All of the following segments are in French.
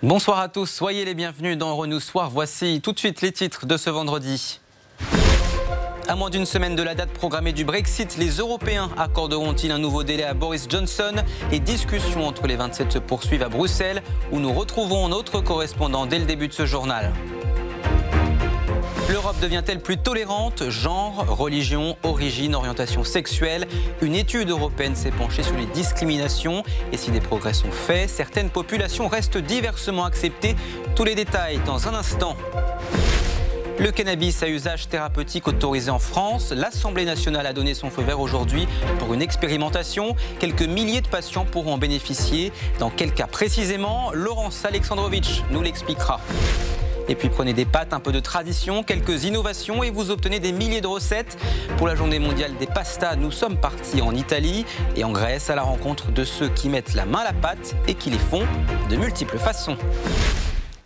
Bonsoir à tous, soyez les bienvenus dans Euronews Soir. Voici tout de suite les titres de ce vendredi. À moins d'une semaine de la date programmée du Brexit, les Européens accorderont-ils un nouveau délai à Boris Johnson? Les discussions entre les 27 se poursuivent à Bruxelles, où nous retrouvons notre correspondant dès le début de ce journal. L'Europe devient-elle plus tolérante? Genre, religion, origine, orientation sexuelle. Une étude européenne s'est penchée sur les discriminations. Et si des progrès sont faits, certaines populations restent diversement acceptées. Tous les détails dans un instant. Le cannabis à usage thérapeutique autorisé en France. L'Assemblée nationale a donné son feu vert aujourd'hui pour une expérimentation. Quelques milliers de patients pourront en bénéficier. Dans quel cas précisément? Laurence Alexandrovitch nous l'expliquera. Et puis prenez des pâtes, un peu de tradition, quelques innovations et vous obtenez des milliers de recettes. Pour la journée mondiale des pastas, nous sommes partis en Italie et en Grèce à la rencontre de ceux qui mettent la main à la pâte et qui les font de multiples façons.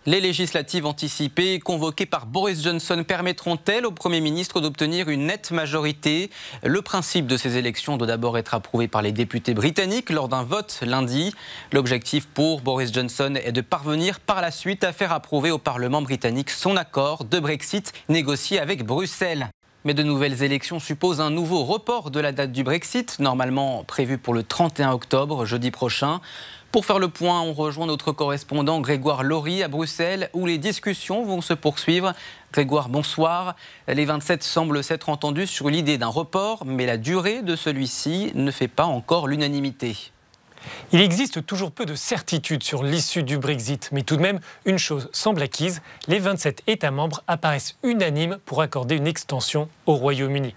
Les législatives anticipées convoquées par Boris Johnson permettront-elles au Premier ministre d'obtenir une nette majorité? Le principe de ces élections doit d'abord être approuvé par les députés britanniques lors d'un vote lundi. L'objectif pour Boris Johnson est de parvenir par la suite à faire approuver au Parlement britannique son accord de Brexit négocié avec Bruxelles. Mais de nouvelles élections supposent un nouveau report de la date du Brexit, normalement prévu pour le 31 octobre, jeudi prochain. Pour faire le point, on rejoint notre correspondant Grégoire Laury à Bruxelles, où les discussions vont se poursuivre. Grégoire, bonsoir. Les 27 semblent s'être entendus sur l'idée d'un report, mais la durée de celui-ci ne fait pas encore l'unanimité. Il existe toujours peu de certitude sur l'issue du Brexit, mais tout de même, une chose semble acquise, les 27 États membres apparaissent unanimes pour accorder une extension au Royaume-Uni.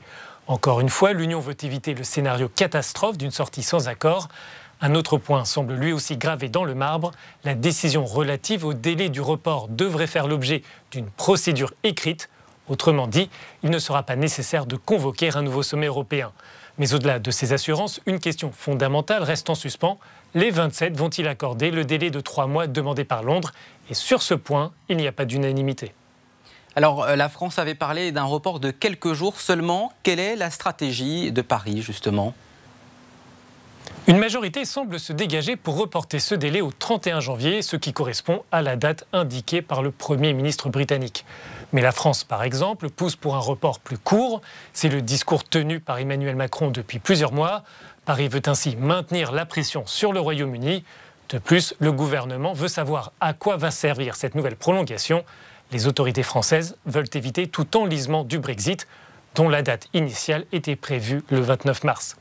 Encore une fois, l'Union veut éviter le scénario catastrophe d'une sortie sans accord. Un autre point semble lui aussi gravé dans le marbre. La décision relative au délai du report devrait faire l'objet d'une procédure écrite. Autrement dit, il ne sera pas nécessaire de convoquer un nouveau sommet européen. Mais au-delà de ces assurances, une question fondamentale reste en suspens. Les 27 vont-ils accorder le délai de 3 mois demandé par Londres? Et sur ce point, il n'y a pas d'unanimité. Alors, la France avait parlé d'un report de quelques jours seulement. Quelle est la stratégie de Paris, justement ? Une majorité semble se dégager pour reporter ce délai au 31 janvier, ce qui correspond à la date indiquée par le Premier ministre britannique. Mais la France, par exemple, pousse pour un report plus court. C'est le discours tenu par Emmanuel Macron depuis plusieurs mois. Paris veut ainsi maintenir la pression sur le Royaume-Uni. De plus, le gouvernement veut savoir à quoi va servir cette nouvelle prolongation. Les autorités françaises veulent éviter tout enlisement du Brexit, dont la date initiale était prévue le 29 mars.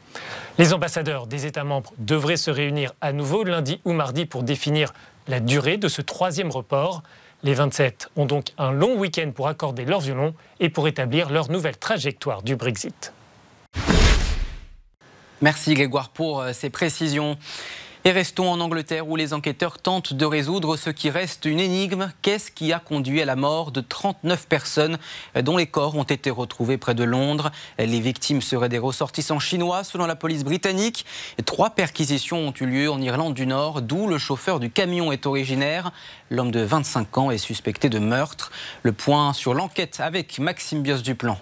Les ambassadeurs des États membres devraient se réunir à nouveau lundi ou mardi pour définir la durée de ce troisième report. Les 27 ont donc un long week-end pour accorder leur violon et pour établir leur nouvelle trajectoire du Brexit. Merci Grégoire pour ces précisions. Et restons en Angleterre où les enquêteurs tentent de résoudre ce qui reste une énigme. Qu'est-ce qui a conduit à la mort de 39 personnes dont les corps ont été retrouvés près de Londres? Les victimes seraient des ressortissants chinois selon la police britannique. 3 perquisitions ont eu lieu en Irlande du Nord, d'où le chauffeur du camion est originaire. L'homme de 25 ans est suspecté de meurtre. Le point sur l'enquête avec Maxime Bios-Duplan.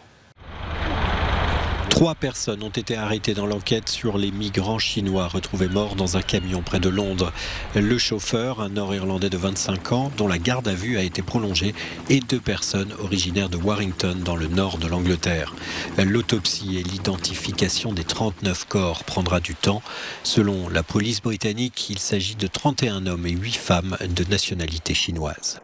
3 personnes ont été arrêtées dans l'enquête sur les migrants chinois retrouvés morts dans un camion près de Londres. Le chauffeur, un Nord-Irlandais de 25 ans, dont la garde à vue a été prolongée, et 2 personnes originaires de Warrington, dans le nord de l'Angleterre. L'autopsie et l'identification des 39 corps prendra du temps. Selon la police britannique, il s'agit de 31 hommes et 8 femmes de nationalité chinoise.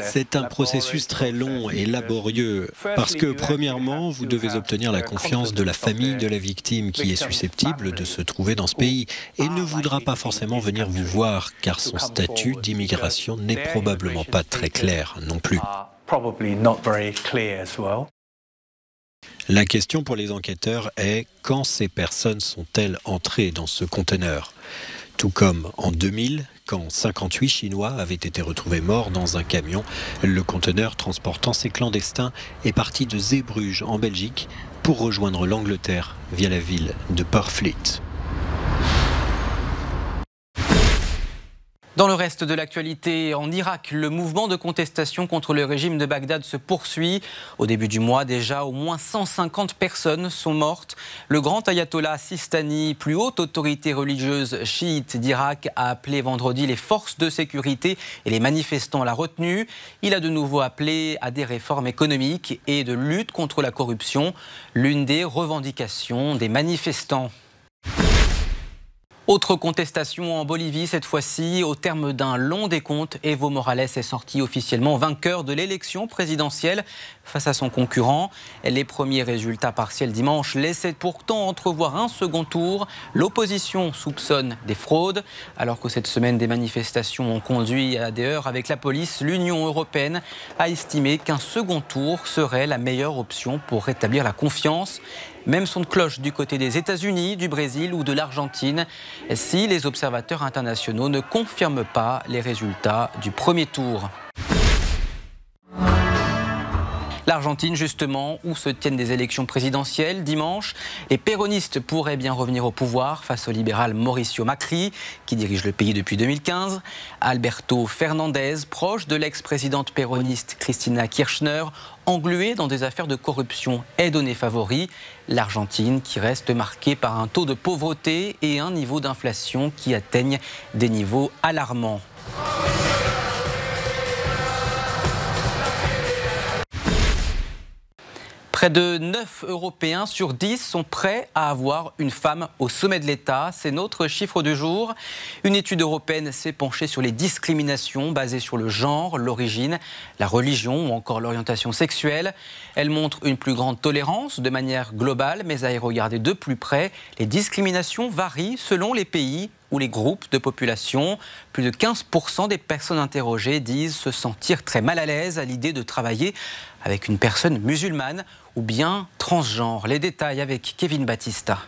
C'est un processus très long et laborieux parce que, premièrement, vous devez obtenir la confiance de la famille de la victime qui est susceptible de se trouver dans ce pays et ne voudra pas forcément venir vous voir car son statut d'immigration n'est probablement pas très clair non plus. La question pour les enquêteurs est quand ces personnes sont-elles entrées dans ce conteneur ? Tout comme en 2000, quand 58 Chinois avaient été retrouvés morts dans un camion, le conteneur transportant ces clandestins est parti de Zeebrugge en Belgique pour rejoindre l'Angleterre via la ville de Purfleet. Dans le reste de l'actualité, en Irak, le mouvement de contestation contre le régime de Bagdad se poursuit. Au début du mois, déjà, au moins 150 personnes sont mortes. Le grand ayatollah Sistani, plus haute autorité religieuse chiite d'Irak, a appelé vendredi les forces de sécurité et les manifestants à la retenue. Il a de nouveau appelé à des réformes économiques et de lutte contre la corruption, l'une des revendications des manifestants. Autre contestation en Bolivie, cette fois-ci, au terme d'un long décompte, Evo Morales est sorti officiellement vainqueur de l'élection présidentielle face à son concurrent. Les premiers résultats partiels dimanche laissaient pourtant entrevoir un second tour. L'opposition soupçonne des fraudes. Alors que cette semaine, des manifestations ont conduit à des heurts avec la police, l'Union européenne a estimé qu'un second tour serait la meilleure option pour rétablir la confiance. Même son de cloche du côté des États-Unis, du Brésil ou de l'Argentine, si les observateurs internationaux ne confirment pas les résultats du premier tour. L'Argentine, justement, où se tiennent des élections présidentielles dimanche. Les péronistes pourraient bien revenir au pouvoir face au libéral Mauricio Macri, qui dirige le pays depuis 2015. Alberto Fernandez, proche de l'ex-présidente péroniste Cristina Kirchner, englué dans des affaires de corruption, est donné favori. L'Argentine qui reste marquée par un taux de pauvreté et un niveau d'inflation qui atteignent des niveaux alarmants. Près de 9 Européens sur 10 sont prêts à avoir une femme au sommet de l'État. C'est notre chiffre du jour. Une étude européenne s'est penchée sur les discriminations basées sur le genre, l'origine, la religion ou encore l'orientation sexuelle. Elle montre une plus grande tolérance de manière globale, mais à y regarder de plus près, les discriminations varient selon les pays ou les groupes de population. Plus de 15% des personnes interrogées disent se sentir très mal à l'aise à l'idée de travailler avec une personne musulmane ou bien transgenre. Les détails avec Kevin Battista.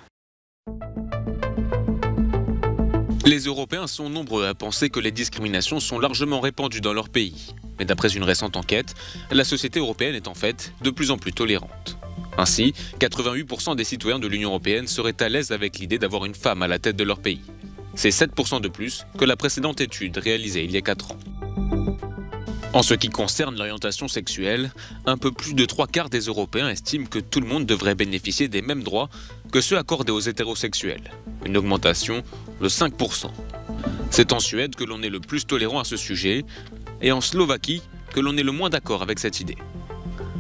Les Européens sont nombreux à penser que les discriminations sont largement répandues dans leur pays. Mais d'après une récente enquête, la société européenne est en fait de plus en plus tolérante. Ainsi, 88% des citoyens de l'Union européenne seraient à l'aise avec l'idée d'avoir une femme à la tête de leur pays. C'est 7% de plus que la précédente étude réalisée il y a 4 ans. En ce qui concerne l'orientation sexuelle, un peu plus de 3/4 des Européens estiment que tout le monde devrait bénéficier des mêmes droits que ceux accordés aux hétérosexuels, une augmentation de 5%. C'est en Suède que l'on est le plus tolérant à ce sujet, et en Slovaquie que l'on est le moins d'accord avec cette idée.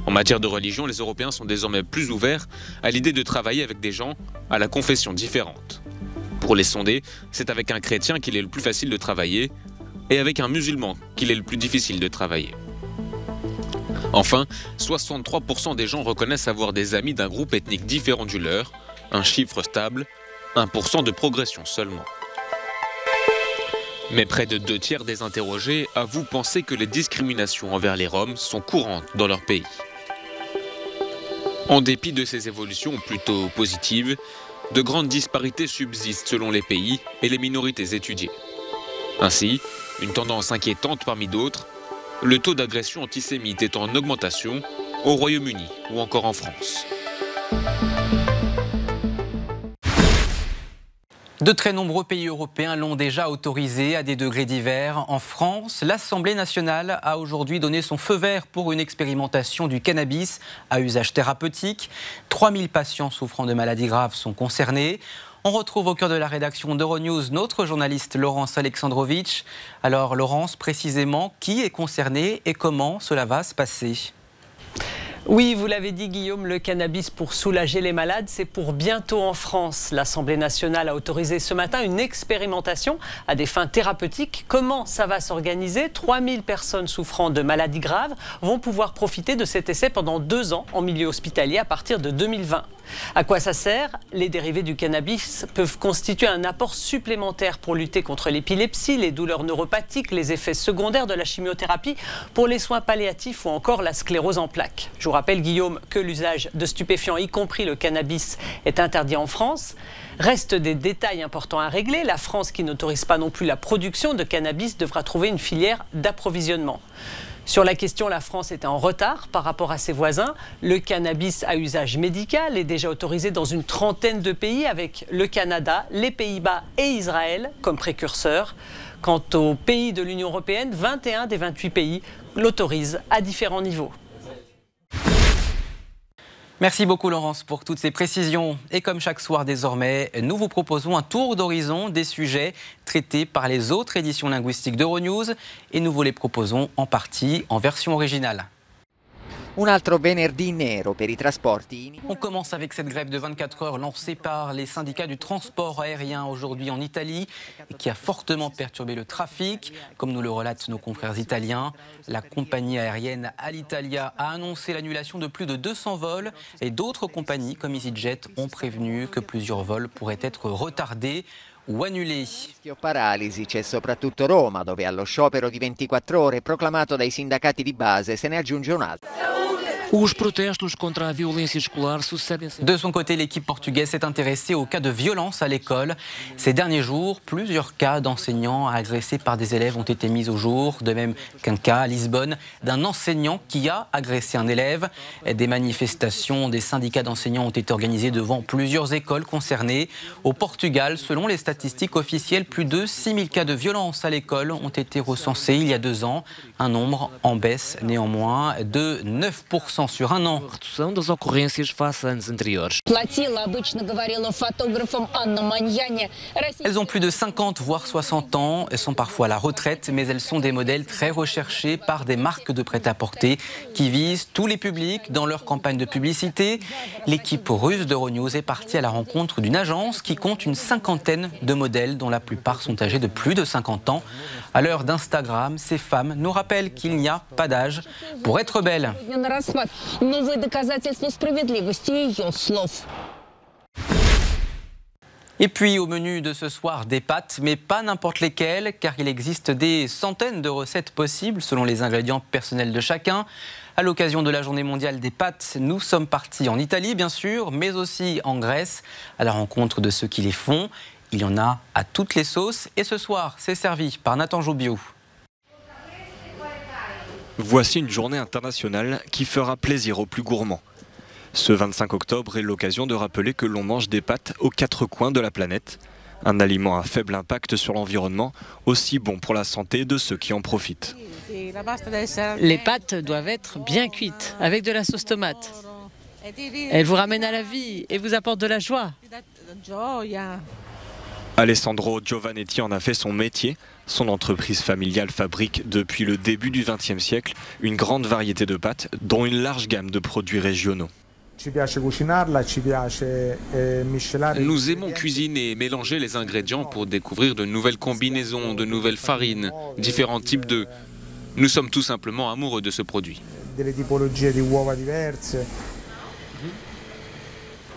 En matière de religion, les Européens sont désormais plus ouverts à l'idée de travailler avec des gens à la confession différente. Pour les sondés, c'est avec un chrétien qu'il est le plus facile de travailler, et avec un musulman qu'il est le plus difficile de travailler. Enfin, 63% des gens reconnaissent avoir des amis d'un groupe ethnique différent du leur, un chiffre stable, 1% de progression seulement. Mais près de 2/3 des interrogés avouent penser que les discriminations envers les Roms sont courantes dans leur pays. En dépit de ces évolutions plutôt positives, de grandes disparités subsistent selon les pays et les minorités étudiées. Ainsi, une tendance inquiétante parmi d'autres, le taux d'agression antisémite est en augmentation au Royaume-Uni ou encore en France. De très nombreux pays européens l'ont déjà autorisé à des degrés divers. En France, l'Assemblée nationale a aujourd'hui donné son feu vert pour une expérimentation du cannabis à usage thérapeutique. 3000 patients souffrant de maladies graves sont concernés. On retrouve au cœur de la rédaction d'Euronews notre journaliste Laurence Alexandrovitch. Alors Laurence, précisément, qui est concerné et comment cela va se passer ? Oui, vous l'avez dit Guillaume, le cannabis pour soulager les malades, c'est pour bientôt en France. L'Assemblée nationale a autorisé ce matin une expérimentation à des fins thérapeutiques. Comment ça va s'organiser ? 3000 personnes souffrant de maladies graves vont pouvoir profiter de cet essai pendant 2 ans en milieu hospitalier à partir de 2020. À quoi ça sert ? Les dérivés du cannabis peuvent constituer un apport supplémentaire pour lutter contre l'épilepsie, les douleurs neuropathiques, les effets secondaires de la chimiothérapie, pour les soins palliatifs ou encore la sclérose en plaques. Je vous rappelle, Guillaume, que l'usage de stupéfiants, y compris le cannabis, est interdit en France. Restent des détails importants à régler. La France, qui n'autorise pas non plus la production de cannabis, devra trouver une filière d'approvisionnement. Sur la question, la France était en retard par rapport à ses voisins. Le cannabis à usage médical est déjà autorisé dans une trentaine de pays avec le Canada, les Pays-Bas et Israël comme précurseurs. Quant aux pays de l'Union européenne, 21 des 28 pays l'autorisent à différents niveaux. Merci beaucoup Laurence pour toutes ces précisions. Et comme chaque soir désormais, nous vous proposons un tour d'horizon des sujets traités par les autres éditions linguistiques d'Euronews et nous vous les proposons en partie en version originale. Un altro venerdì nero per I trasporti. On commence avec cette grève de 24 heures lancée par les syndicats du transport aérien aujourd'hui en Italie et qui a fortement perturbé le trafic. Comme nous le relatent nos confrères italiens, la compagnie aérienne Alitalia a annoncé l'annulation de plus de 200 vols et d'autres compagnies comme EasyJet ont prévenu que plusieurs vols pourraient être retardés ou annulés. Paralisi c'è soprattutto Roma, dove allo sciopero di 24 ore proclamato dai sindacati di base se ne aggiunge un altro. De son côté, l'équipe portugaise s'est intéressée aux cas de violence à l'école. Ces derniers jours, plusieurs cas d'enseignants agressés par des élèves ont été mis au jour, de même qu'un cas à Lisbonne d'un enseignant qui a agressé un élève. Des manifestations des syndicats d'enseignants ont été organisées devant plusieurs écoles concernées. Au Portugal, selon les statistiques officielles, plus de 6000 cas de violence à l'école ont été recensés il y a 2 ans. Un nombre en baisse néanmoins de 9% sur un an. Elles ont plus de 50 voire 60 ans, elles sont parfois à la retraite, mais elles sont des modèles très recherchés par des marques de prêt-à-porter qui visent tous les publics dans leur campagne de publicité. L'équipe russe d'Euronews est partie à la rencontre d'une agence qui compte une 50aine de modèles dont la plupart sont âgés de plus de 50 ans. À l'heure d'Instagram, ces femmes nous rappellent qu'il n'y a pas d'âge pour être belle. Et puis au menu de ce soir, des pâtes, mais pas n'importe lesquelles, car il existe des centaines de recettes possibles selon les ingrédients personnels de chacun. À l'occasion de la Journée mondiale des pâtes, nous sommes partis en Italie bien sûr, mais aussi en Grèce, à la rencontre de ceux qui les font. Il y en a à toutes les sauces et ce soir, c'est servi par Nathan Joubiou. Voici une journée internationale qui fera plaisir aux plus gourmands. Ce 25 octobre est l'occasion de rappeler que l'on mange des pâtes aux 4 coins de la planète. Un aliment à faible impact sur l'environnement, aussi bon pour la santé de ceux qui en profitent. Les pâtes doivent être bien cuites, avec de la sauce tomate. Elles vous ramènent à la vie et vous apportent de la joie. Alessandro Giovanetti en a fait son métier. Son entreprise familiale fabrique depuis le début du XXe siècle une grande variété de pâtes, dont une large gamme de produits régionaux. Nous aimons cuisiner et mélanger les ingrédients pour découvrir de nouvelles combinaisons, de nouvelles farines, différents types d'œufs. Nous sommes tout simplement amoureux de ce produit.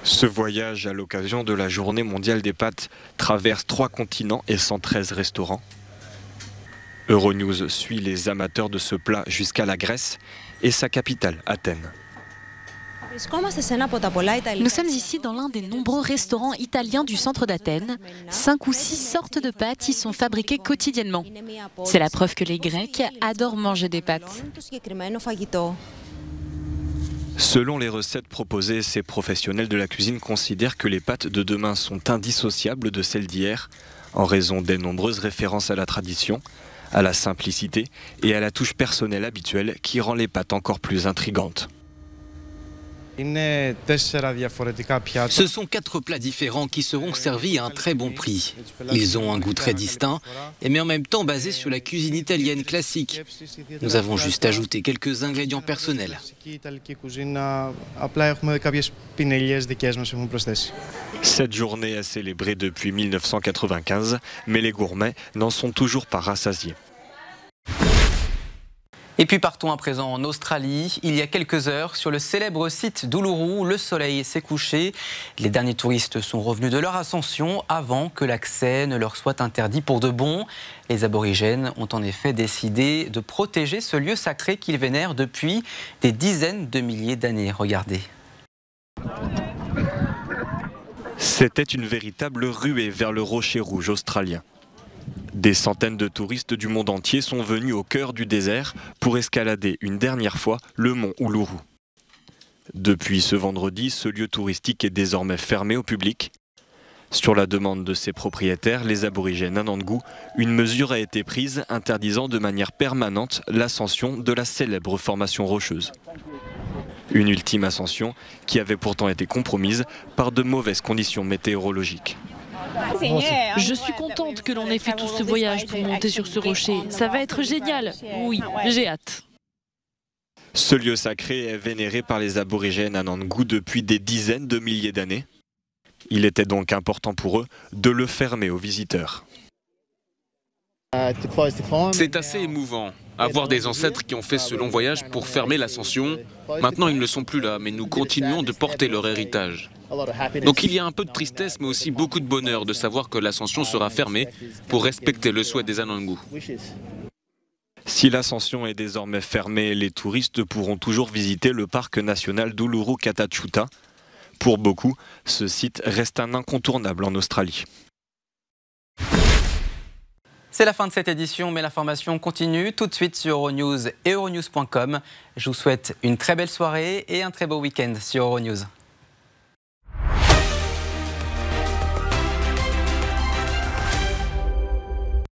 Ce voyage à l'occasion de la Journée mondiale des pâtes traverse 3 continents et 113 restaurants. Euronews suit les amateurs de ce plat jusqu'à la Grèce et sa capitale, Athènes. Nous sommes ici dans l'un des nombreux restaurants italiens du centre d'Athènes. 5 ou 6 sortes de pâtes y sont fabriquées quotidiennement. C'est la preuve que les Grecs adorent manger des pâtes. Selon les recettes proposées, ces professionnels de la cuisine considèrent que les pâtes de demain sont indissociables de celles d'hier, en raison des nombreuses références à la tradition, à la simplicité et à la touche personnelle habituelle qui rend les pâtes encore plus intrigantes. Ce sont 4 plats différents qui seront servis à un très bon prix. Ils ont un goût très distinct, mais en même temps basés sur la cuisine italienne classique. Nous avons juste ajouté quelques ingrédients personnels. Cette journée est célébrée depuis 1995, mais les gourmets n'en sont toujours pas rassasiés. Et puis partons à présent en Australie. Il y a quelques heures, sur le célèbre site d'Uluru, le soleil s'est couché. Les derniers touristes sont revenus de leur ascension avant que l'accès ne leur soit interdit pour de bon. Les aborigènes ont en effet décidé de protéger ce lieu sacré qu'ils vénèrent depuis des dizaines de milliers d'années. Regardez. C'était une véritable ruée vers le rocher rouge australien. Des centaines de touristes du monde entier sont venus au cœur du désert pour escalader une dernière fois le mont Uluru. Depuis ce vendredi, ce lieu touristique est désormais fermé au public. Sur la demande de ses propriétaires, les aborigènes Anangu, une mesure a été prise interdisant de manière permanente l'ascension de la célèbre formation rocheuse. Une ultime ascension qui avait pourtant été compromise par de mauvaises conditions météorologiques. Je suis contente que l'on ait fait tout ce voyage pour monter sur ce rocher. Ça va être génial. Oui, j'ai hâte. Ce lieu sacré est vénéré par les aborigènes Anangu depuis des dizaines de milliers d'années. Il était donc important pour eux de le fermer aux visiteurs. C'est assez émouvant. Avoir des ancêtres qui ont fait ce long voyage pour fermer l'ascension. Maintenant, ils ne sont plus là, mais nous continuons de porter leur héritage. Donc il y a un peu de tristesse, mais aussi beaucoup de bonheur de savoir que l'ascension sera fermée pour respecter le souhait des Anangu. Si l'ascension est désormais fermée, les touristes pourront toujours visiter le parc national d'Uluru Katachuta. Pour beaucoup, ce site reste un incontournable en Australie. C'est la fin de cette édition, mais l'information continue tout de suite sur Euronews et euronews.com. Je vous souhaite une très belle soirée et un très beau week-end sur Euronews.